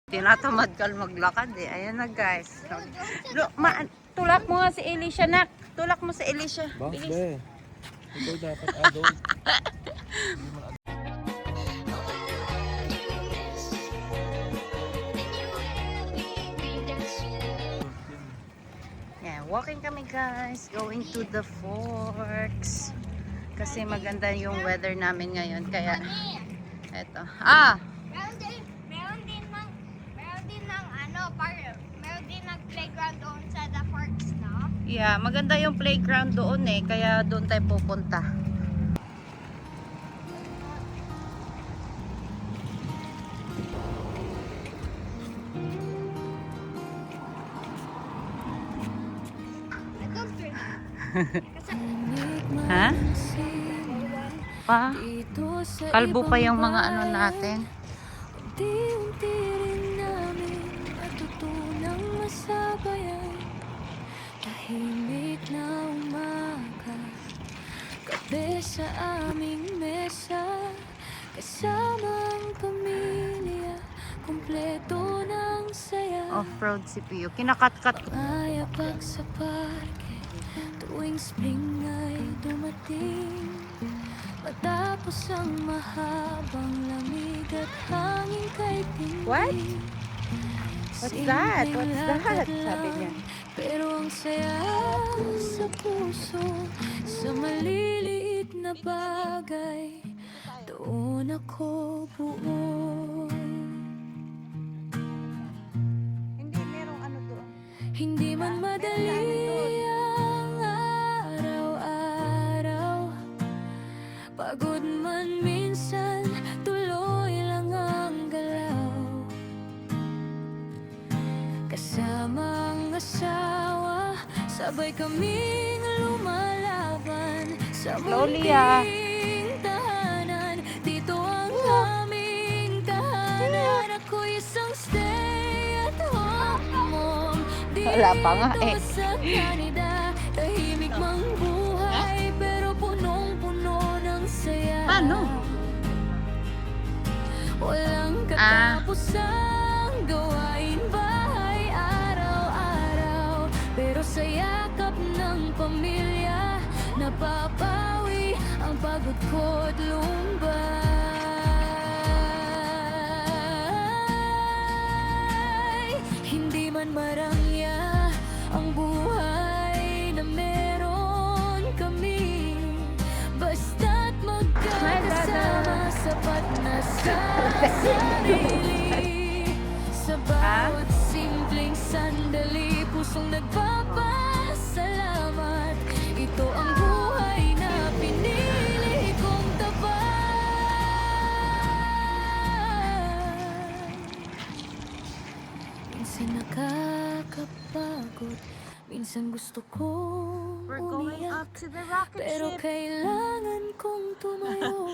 Tinatamad ka maglakad eh. Ayan na guys. Tulak mo nga si Alicia, nak. Tulak mo si Alicia. Bilis. Ito dapat adult. Yeah, walking kami guys. Going to the Forks. Kasi maganda yung weather namin ngayon. Kaya, eto. Meron din ng playground doon sa The Forks, no? Yeah, maganda yung playground doon eh. Kaya doon tayo pupunta. Ha? Pa? Kalbo pa yung mga ano natin. Unti-unti rin namin matutunang masabayan. Tahimik na umaga, kape sa aming mesa, kasama ang pamilya, kumpleto ng saya. Off-road si Pio. Kinakat-kat ko. Mayabag sa parke, tuwing spring ay dumating. Matapos ang mahabang lamig at hangin kay tingin. What? What's that? What's that? Sabi niya. Pero ang saya sa puso, sa maliliit na bagay, doon ako buo. Hindi, merong ano doon. Hindi man madali ang araw-araw, pagod man minsan, tuloy lang ang galaw. Kasama ang asawa, sabay kaming lumalaban sa munting tahanan. Dito ang aming tahanan. Ako'y isang stay at home mom. Wala pa nga eh. Dito sa Canada, tahimik mang buhay, pero punong-puno ng saya. Paano? Walang katapusang gawain bahay araw-araw, pero sa yakap ng pamilya, napapawi ang pagod ko't lumbay. Hindi man marangya ang buhay na meron kami, basta't magkakasama, sapat na sa sarili. Sa bawat simpleng sandali, pusong nagpapasalamat. Ito ang buhay na pinili kong tapat. Minsan nakakapagod, minsan gusto kong We're going umiyak, up to the rocket pero ship. kailangan kong tumayo.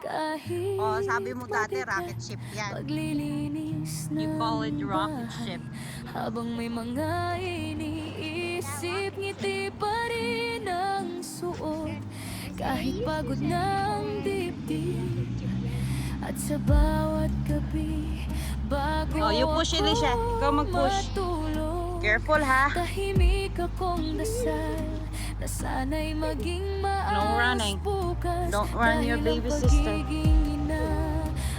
Kahit Oh, sabi mo dati rocket ship yan. paglilinis You ng call it rocket bahay, ship. habang may mga iniisip, ngiti pa rin ang suot. Kahit pagod ng dibdib, at sa bawat gabi, bago Oh, you push, Alicia. Ikaw mag-push. matulog, Careful ha. tahimik akong dasal na sana'y maging maayos No running. bukas. Don't run your Dahil baby ang sister. pagiging ina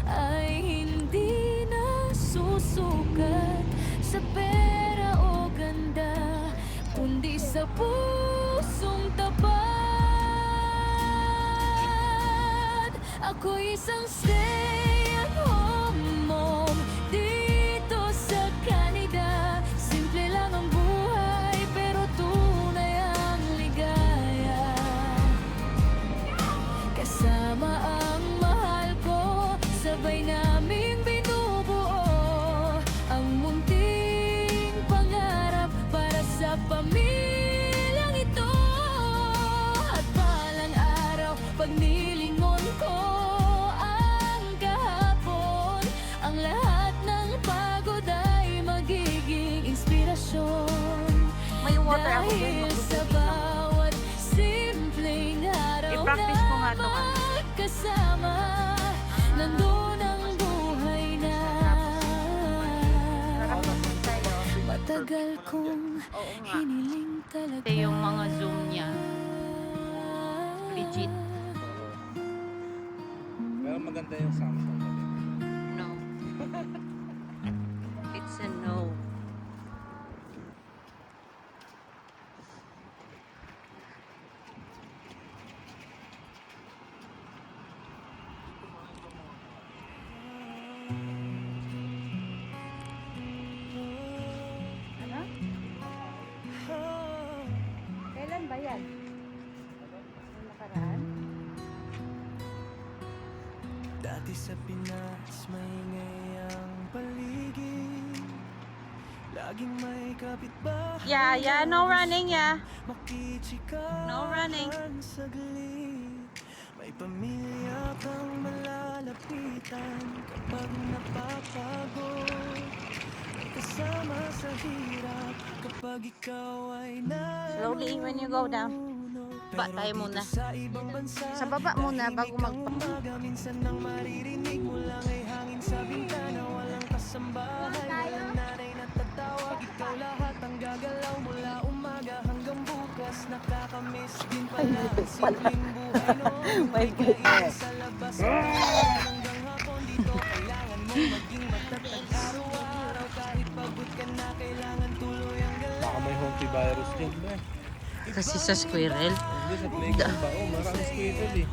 ay hindi na susukat sa pera o ganda, kundi sa pusong tapat. Ako'y isang stay-at-home mom dito sa Canada. Simple lang ang buhay, pero tunay ang ligaya. Kasama ang mahal ko, sabay naming binubuo ang munting pangarap para sa pamilyang ito. At balang araw, pag nilingon ko ang kahapon, ang lahat ng pagod ay magiging inspirasyon. May water ako dun. Dahil sa bawat simpleng araw I-practice mo nga ito, na magkasama, nandun ang buhay na Tagal kong Oo nga. hiniling talaga. Ito yung mga zoom niya. Legit. Pero maganda yung Samsung. No. It's a no. Ano? Kailan ba yan? Yung nakaraan? Dati sa Pinas, maingay ang paligid. Laging may kapitbahay. Yeah, no running, yeah. Makichikahan No running. saglit. May pamilya kang malalapitan kapag napapagod. May kasama sa hirap kapag ikaw ay Slowly when you go down. Baba tayo muna. Sa baba muna bago Umaga, minsan nang maririnig mo lang ay hangin sa bintana. Walang kasambahay, walang nanay na tatawag. Ikaw lahat ang gagalaw mula umaga hanggang bukas. Nakakamiss din pala ang simpleng buhay noon. May kainin sa labas hanggang hapon dito. Kailangan mong maging matatag araw-araw. Kahit pagod ka na, kailangan tuloy ang galaw. Baka may Honky virus dyan ba? kasi sa squirrel. Hindi, sa playground ba? Oh, maraming squirrel eh.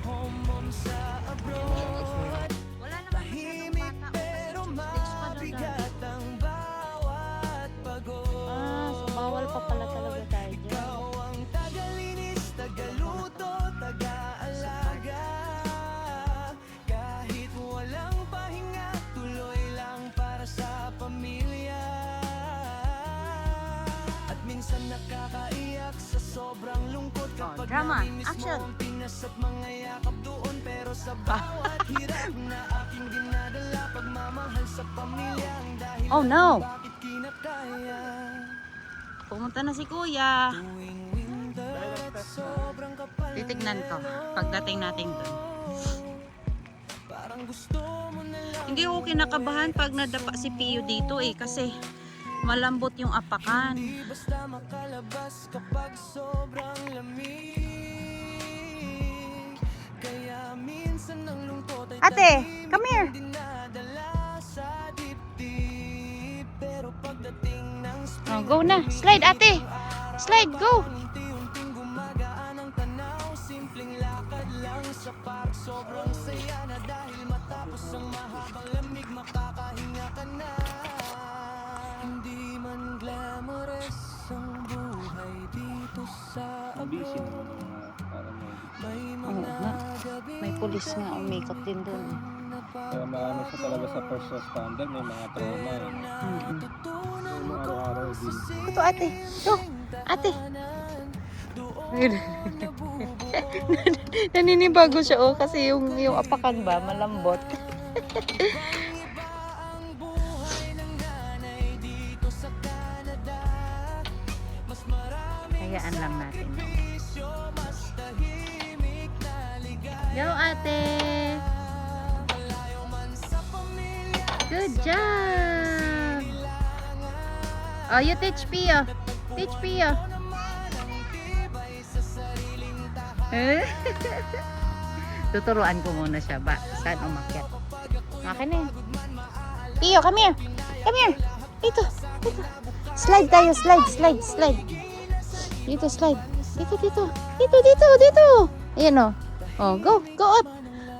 Wala naman masyadong bata. Pero mabigat ang bawat pagod. So bawal pa pala talaga tayo dyan. Ikaw ang tagalinis, tagaluto, taga-alaga. Kahit walang pahinga, tuloy lang para sa pamilya. At minsan nakakaiyak sa sobrang lungkot kapag drama, namimiss mo action. ang Pinas at mga yakap doon. Pero sa bawat hirap na aking dinadala, pagmamahal sa pamilya ang dahilan Oh no! bakit kinakaya. Pumunta na si kuya. Tuwing winter at sobrang kapal Titignan ko pagdating natin doon. parang gusto mo na lang. Hindi ako kinakabahan pag nadapa si Pio dito kasi malambot yung apakan. Di basta makalabas kapag sobrang lamig. Kaya minsan ang lungkot ay Ate, come here. dinadala sa dibdib. Pero pagdating ng spring, Oh, go na. Slide ate. Slide, go. unti-unting gumagaan ang tanaw. Simpleng lakad lang sa park, sobrang saya na dahil matapos ang mahabang lamig, makakahinga ka na. Hindi man glamorous ang buhay dito sa Busy abroad. naman mga parang may. May Oo mga nga. gabi May pulis nga umikot din doon. Kaya maano siya talaga sa first responder, may mga trauma. Yung mga araw-araw din. Ito ate. Go. Ate. Naninibago siya kasi yung apakan ba malambot. Hayaan lang natin. Go ate. Good job. Oh, you teach Pio. Teach Pio. Tuturuan ko muna siya ba saan umakyat. Akin na yan. Pio, come here. Come here. Dito. Dito. Slide tayo. Slide, slide, slide. Dito, slide. Dito, dito. Dito, dito, dito. Ayan o. Oh, go. Go up.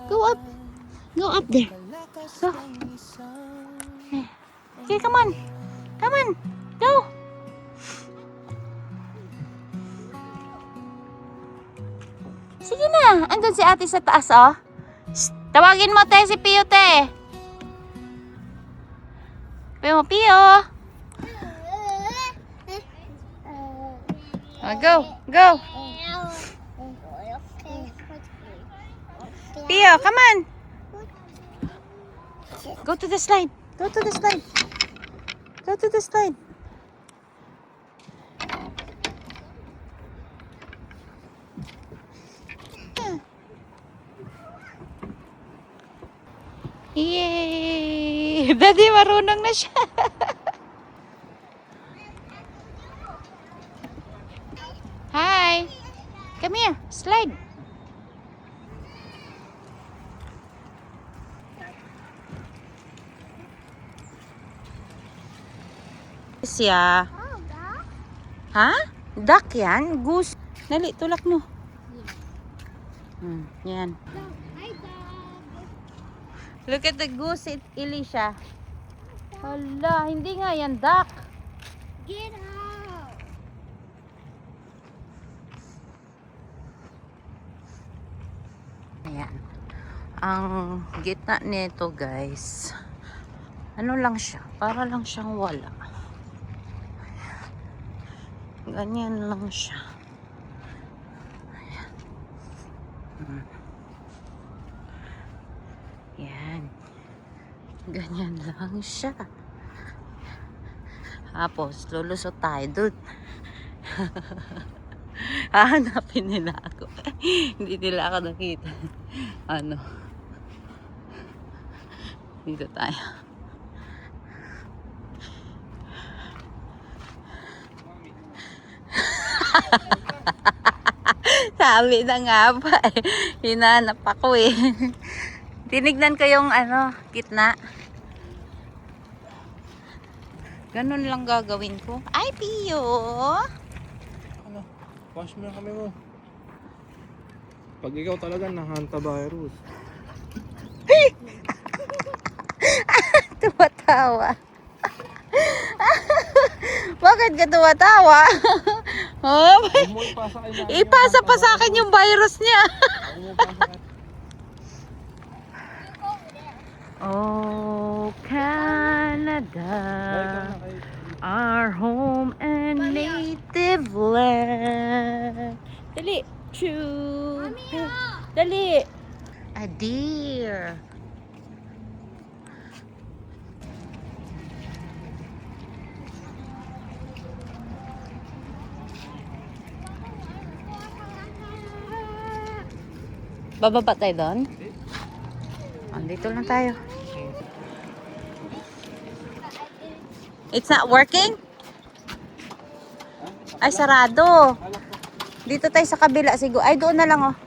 Go up. Go up there. Go. Okay, come on. Come on. Go. Sige na. Andun si ate sa taas, oh. Shh, tawagin mo, te, si Pio, te. Pio mo, Pio. Oh, go. Go. Pio, come on. Go to the slide. Go to the slide. Go to the slide. Yay! Daddy, marunong na siya. slide. Siya. Oh, God. Ha? Duck yan? Goose. Dali, tulak mo. Yan. Hi, dog. Look at the goose, Elisha. Hala, hindi nga yan duck. Get out. Ayan. Ang gitna nito, guys. Ano lang siya? Para lang siyang wala. Ganyan lang siya. Ayan. Yan. Ganyan lang siya. Tapos, lulusot tayo dun. Hahanapin nila ako. Hindi nila ako nakita. Ano? Dito tayo. Sabi na nga ba eh. Hinanap ako eh. Tinignan ko yung ano, gitna. Ganun lang gagawin ko. Ay, Pio! Ano? Wash mo na kami mo. Pag ikaw talaga nahanta virus. Tumatawa. Bakit ka tumatawa? Huwag mo ipasa kay nanay. Ipasa pa sa akin yung virus niya. Huwag mo ipasa kay... Oh, Canada, our home and native land. Dali. Choo. Dali. A deer. Bababa tayo doon? Andito lang tayo. It's not working? Ay, sarado. Dito tayo sa kabila siguro. Ay, doon na lang oh.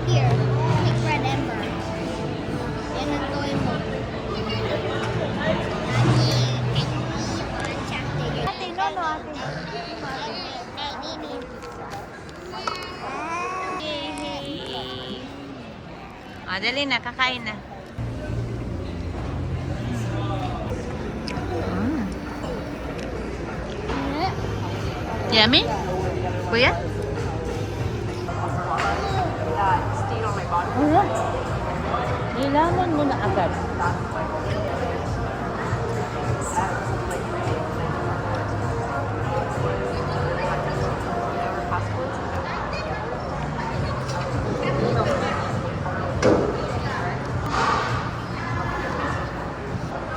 Here, take red ember. Yan ang toy mo. Ate, no, no, ate. Ah, dali na, kakain na. Yummy? Kuya? Nilaman mo na agad.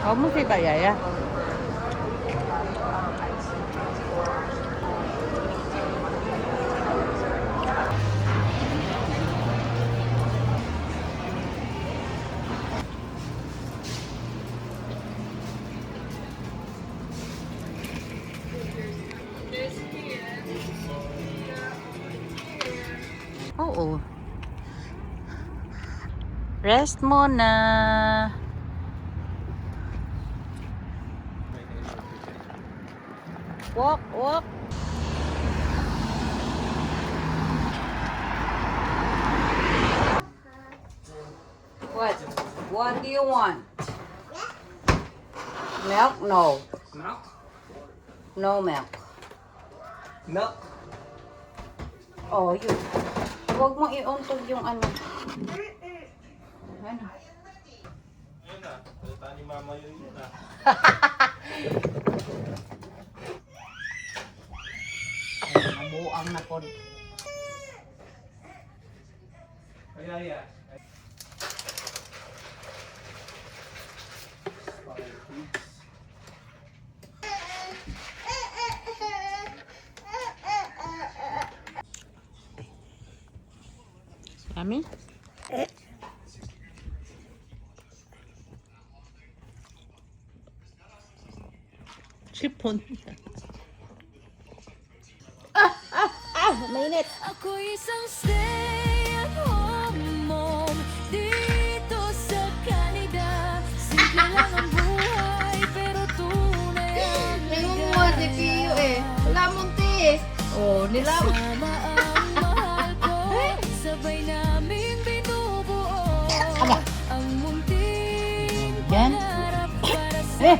Huwag mo si Bayaya. Oo. Rest muna. Walk, walk. What do you want? Milk? No. Milk? No milk. Milk? Oh, yun. Huwag mo iuntog yung ano. Ano? Ayun na. Salita ni mama yun na. Nabuang na po. Ayaya. Mami? Sipon. Mainit. Ako isang stay-at-home mom dito sa Canada. Simple lang ang buhay pero tunay ang Nangunguha si Pio eh. Wala mong tiis. Oh, nilaw. Sama ang mahal ko, sabay naming binubuo Aba. ang munting Yan. pangarap para sa Eh.